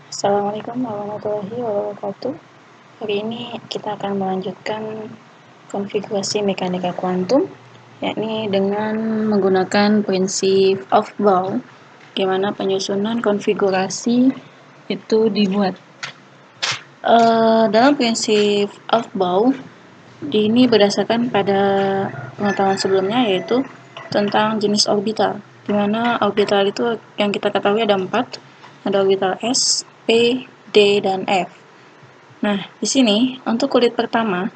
Assalamualaikum warahmatullahi wabarakatuh. Hari ini kita akan melanjutkan konfigurasi mekanika kuantum, yakni dengan menggunakan prinsip Aufbau, bagaimana penyusunan konfigurasi itu dibuat. Dalam prinsip Aufbau, ini berdasarkan pada pengetahuan sebelumnya, yaitu tentang jenis orbital, di mana orbital itu yang kita ketahui ada 4, ada orbital S, P, D, dan F. Nah, di sini untuk kulit pertama,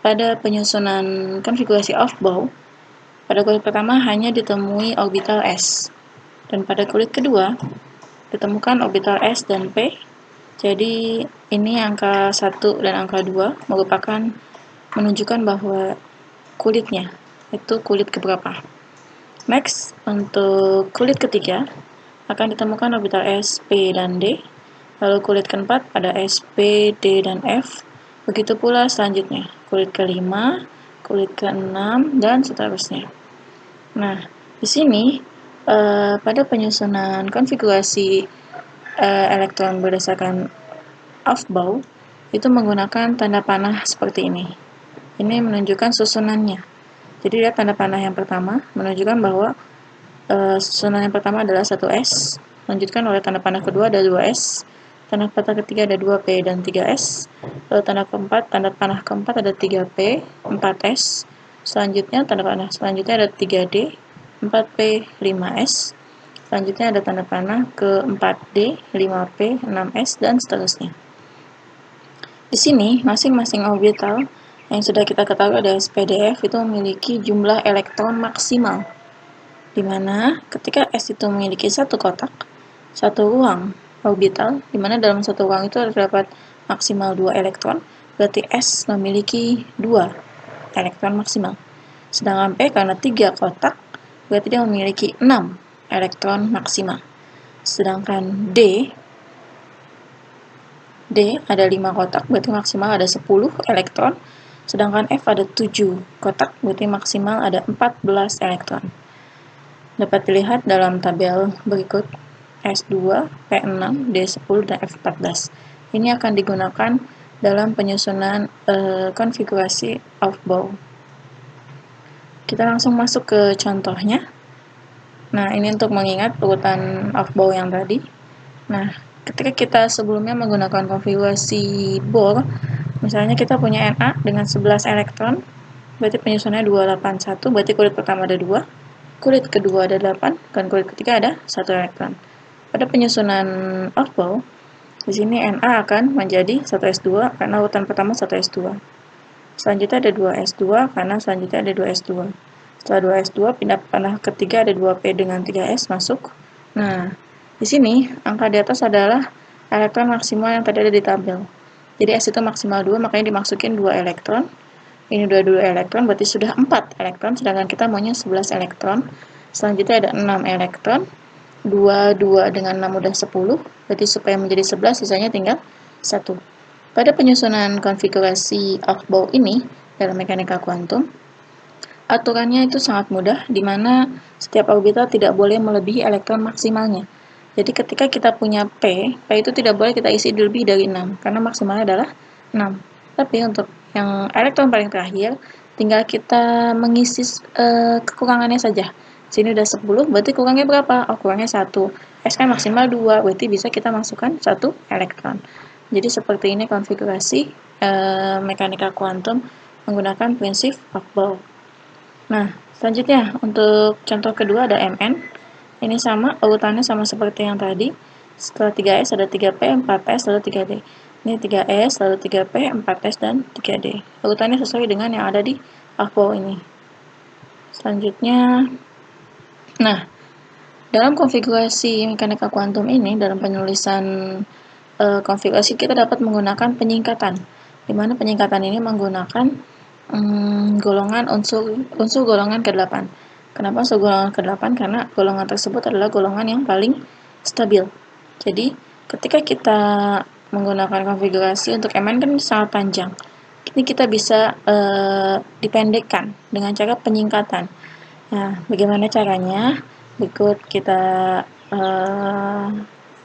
pada penyusunan konfigurasi Aufbau, pada kulit pertama hanya ditemui orbital S, dan pada kulit kedua ditemukan orbital S dan P. Jadi ini angka 1 dan angka 2 merupakan menunjukkan bahwa kulitnya itu kulit keberapa. Next, untuk kulit ketiga akan ditemukan orbital S, P, dan D. Lalu kulit keempat ada S, P, D, dan F. Begitu pula selanjutnya, kulit kelima, kulit keenam, dan seterusnya. Nah, di sini pada penyusunan konfigurasi elektron berdasarkan Aufbau itu menggunakan tanda panah seperti ini. Ini menunjukkan susunannya. Jadi lihat tanda panah yang pertama menunjukkan bahwa susunan yang pertama adalah 1S, lanjutkan oleh tanda panah kedua ada 2S, tanda panah ketiga ada 2P dan 3S, lalu tanda panah keempat ada 3P, 4S, selanjutnya tanda panah selanjutnya ada 3D, 4P, 5S, selanjutnya ada tanda panah ke 4D, 5P, 6S, dan seterusnya. Di sini, masing-masing orbital yang sudah kita ketahui ada SPDF itu memiliki jumlah elektron maksimal, di mana ketika S itu memiliki satu kotak, satu ruang orbital, di mana dalam satu ruang itu terdapat maksimal 2 elektron, berarti S memiliki 2 elektron maksimal. Sedangkan P karena 3 kotak, berarti dia memiliki 6 elektron maksimal. Sedangkan D ada 5 kotak, berarti maksimal ada 10 elektron. Sedangkan F ada 7 kotak, berarti maksimal ada 14 elektron. Dapat dilihat dalam tabel berikut S2, P6, D10, dan F14. Ini akan digunakan dalam penyusunan konfigurasi Aufbau. Kita langsung masuk ke contohnya. Nah, ini untuk mengingat urutan Aufbau yang tadi. Nah, ketika kita sebelumnya menggunakan konfigurasi Bohr, misalnya kita punya Na dengan 11 elektron, berarti penyusunannya 281, berarti kulit pertama ada 2, kulit kedua ada 8, dan kulit ketiga ada 1 elektron. Pada penyusunan Aufbau, di sini Na akan menjadi 1s2 karena urutan pertama 1s2. Selanjutnya ada 2s2 karena selanjutnya ada 2s2. Setelah 2s2 pindah panah ketiga ada 2p dengan 3s masuk. Nah, di sini angka di atas adalah elektron maksimal yang tadi ada di tabel. Jadi S itu maksimal 2, makanya dimasukin 2 elektron. Ini udah 2 elektron, berarti sudah 4 elektron, sedangkan kita maunya 11 elektron. Selanjutnya ada 6 elektron. 2 dengan 6 udah 10, berarti supaya menjadi 11 sisanya tinggal 1. Pada penyusunan konfigurasi Aufbau ini dalam mekanika kuantum, aturannya itu sangat mudah, di mana setiap orbital tidak boleh melebihi elektron maksimalnya. Jadi ketika kita punya P itu tidak boleh kita isi lebih dari 6, karena maksimalnya adalah 6. Tapi untuk yang elektron paling terakhir, tinggal kita mengisi kekurangannya saja. Sini udah 10, berarti kurangnya berapa? Oh, kurangnya 1. S kan maksimal 2, berarti bisa kita masukkan 1 elektron. Jadi seperti ini konfigurasi mekanika kuantum menggunakan prinsip Aufbau. Nah, selanjutnya untuk contoh kedua ada Mn. Ini sama, urutannya sama seperti yang tadi. Setelah 3S ada 3P, 4S, lalu 3D. Ini 3S, lalu 3P, 4S, dan 3D. Urutannya sesuai dengan yang ada di Aufbau ini. Selanjutnya, nah, dalam konfigurasi mekanika kuantum ini, dalam penulisan konfigurasi kita dapat menggunakan penyingkatan, di mana penyingkatan ini menggunakan golongan unsur golongan ke-8. Kenapa unsur golongan ke-8? Karena golongan tersebut adalah golongan yang paling stabil. Jadi, ketika kita menggunakan konfigurasi untuk Mn kan sangat panjang. Ini kita bisa dipendekkan dengan cara penyingkatan. Nah, bagaimana caranya? Berikut kita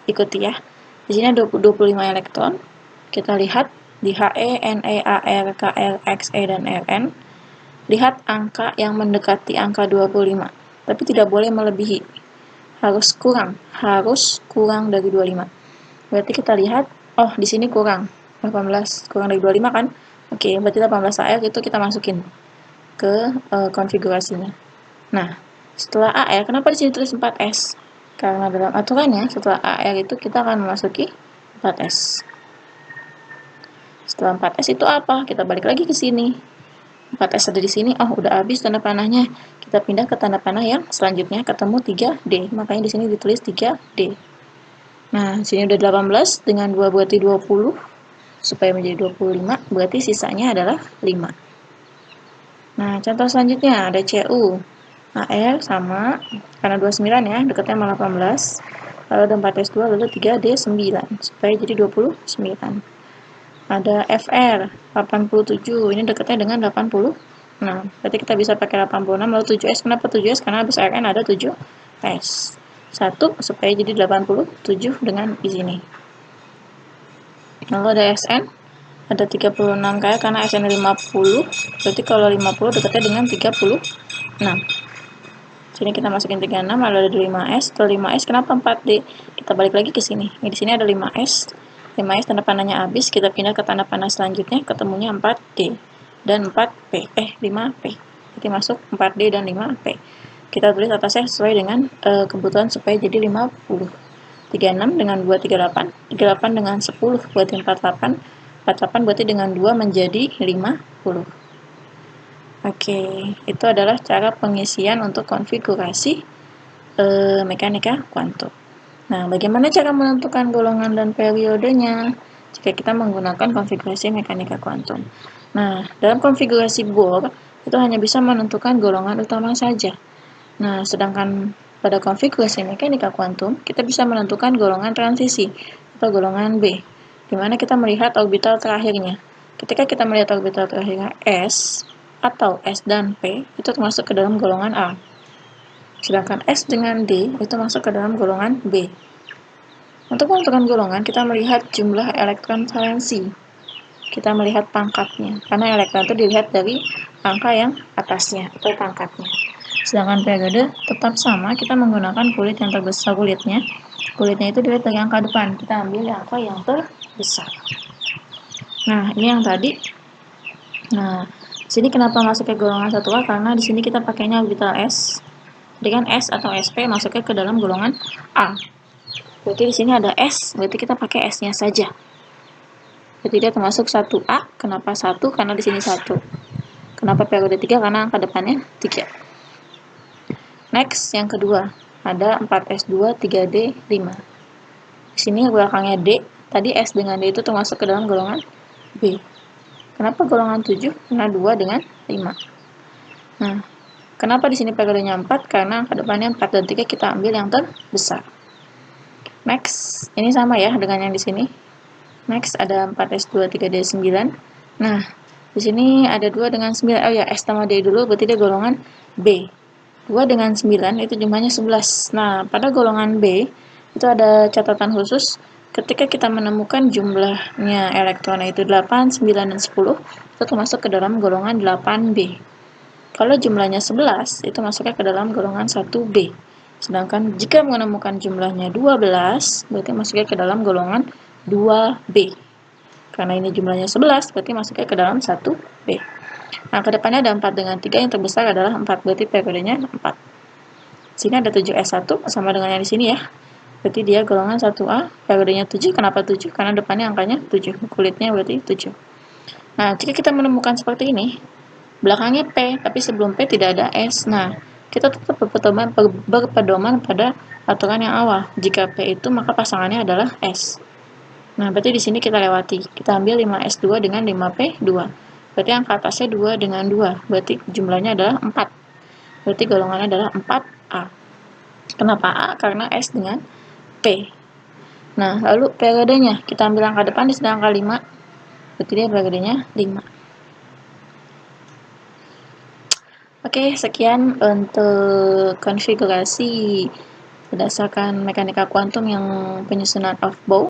ikuti ya. Di sini ada 25 elektron. Kita lihat di He, Ne, Ar, Kl, Xe, dan Rn. Lihat angka yang mendekati angka 25, tapi tidak boleh melebihi. Harus kurang dari 25. Berarti kita lihat, oh di sini kurang 18, kurang dari 25 kan? Oke, berarti 18 AR itu kita masukin ke konfigurasinya. Nah, setelah AR, kenapa di sini tulis 4S? Karena dalam aturannya setelah AR itu kita akan memasuki 4S. Setelah 4S itu apa? Kita balik lagi ke sini. 4S ada di sini, oh udah habis tanda panahnya. Kita pindah ke tanda panah yang selanjutnya, ketemu 3D. Makanya di sini ditulis 3D. Nah, di sini udah 18, dengan 2 berarti 20. Supaya menjadi 25, berarti sisanya adalah 5. Nah, contoh selanjutnya ada Cu. AR sama, karena 29 ya, dekatnya sama 18. Lalu ada 4S2, lalu 3D9. Supaya jadi 29. Ada FR 87, ini dekatnya dengan 80. Nah, berarti kita bisa pakai 86, lalu 7S. Kenapa 7S? Karena habis RN ada 7S. 1 supaya jadi 87 dengan di sini. Lalu ada SN, ada 36 kayak karena SN 50, berarti kalau 50 dekatnya dengan 36. Sini kita masukin 36, lalu ada 5S. Setelah 5S, kenapa 4D? Kita balik lagi ke sini. Di sini ada 5S. 5S tanda panahnya habis, kita pindah ke tanda panah selanjutnya, ketemunya 4D dan 4P. 5P. Jadi masuk 4D dan 5P. Kita tulis atasnya sesuai dengan kebutuhan supaya jadi 50. 36 dengan 2, 38. 38 dengan 10 berarti 48. 48 berarti dengan 2 menjadi 50. Oke, itu adalah cara pengisian untuk konfigurasi mekanika kuantum. Nah, bagaimana cara menentukan golongan dan periodenya jika kita menggunakan konfigurasi mekanika kuantum? Nah, dalam konfigurasi Bohr, itu hanya bisa menentukan golongan utama saja. Nah, sedangkan pada konfigurasi mekanika kuantum, kita bisa menentukan golongan transisi atau golongan B, di mana kita melihat orbital terakhirnya. Ketika kita melihat orbital terakhirnya S, atau S dan P, itu termasuk ke dalam golongan A. Sedangkan S dengan D itu masuk ke dalam golongan B. Untuk menentukan golongan, kita melihat jumlah elektron valensi. Kita melihat pangkatnya, karena elektron itu dilihat dari angka yang atasnya, atau pangkatnya. Sedangkan periode tetap sama, kita menggunakan kulit yang terbesar kulitnya. Kulitnya itu dilihat dari angka depan, kita ambil angka yang terbesar. Nah, ini yang tadi. Nah, sini kenapa masuk ke golongan 1A? Karena di sini kita pakainya orbital S. Dengan S atau SP masuknya ke dalam golongan A. Berarti di sini ada S, berarti kita pakai S-nya saja. Berarti dia termasuk 1A. Kenapa 1? Karena di sini 1. Kenapa periode 3? Karena angka depannya 3. Next, yang kedua. Ada 4S2, 3D, 5. Di sini belakangnya D. Tadi S dengan D itu termasuk ke dalam golongan B. Kenapa golongan 7? Karena 2 dengan 5. Nah, kenapa di sini periodenya 4? Karena angka depannya 4 dan 3 kita ambil yang terbesar. Next, ini sama ya dengan yang di sini. Next ada 4S2, 3D9. Nah, di sini ada 2 dengan 9. Oh ya, S sama D dulu, berarti dia golongan B. 2 dengan 9 itu jumlahnya 11. Nah, pada golongan B itu ada catatan khusus. Ketika kita menemukan jumlahnya elektronnya itu 8, 9, dan 10, itu termasuk ke dalam golongan 8B. Kalau jumlahnya 11, itu masuknya ke dalam golongan 1B. Sedangkan jika menemukan jumlahnya 12, berarti masuknya ke dalam golongan 2B. Karena ini jumlahnya 11, berarti masuknya ke dalam 1B. Nah, ke depannya ada 4 dengan 3, yang terbesar adalah 4, berarti periodenya 4. Sini ada 7S1, sama dengan yang di sini ya. Berarti dia golongan 1A, periodenya 7. Kenapa 7? Karena depannya angkanya 7, kulitnya berarti 7. Nah, jika kita menemukan seperti ini, belakangnya P, tapi sebelum P tidak ada S. Nah, kita tetap berpedoman pada aturan yang awal. Jika P itu, maka pasangannya adalah S. Nah, berarti di sini kita lewati. Kita ambil 5S2 dengan 5P2. Berarti angka atasnya 2 dengan 2. Berarti jumlahnya adalah 4. Berarti golongannya adalah 4A. Kenapa A? Karena S dengan P. Nah, lalu periodenya. Kita ambil angka depan di sini angka 5. Berarti dia periodenya 5. Oke, sekian untuk konfigurasi berdasarkan mekanika kuantum yang penyusunan of Bohr.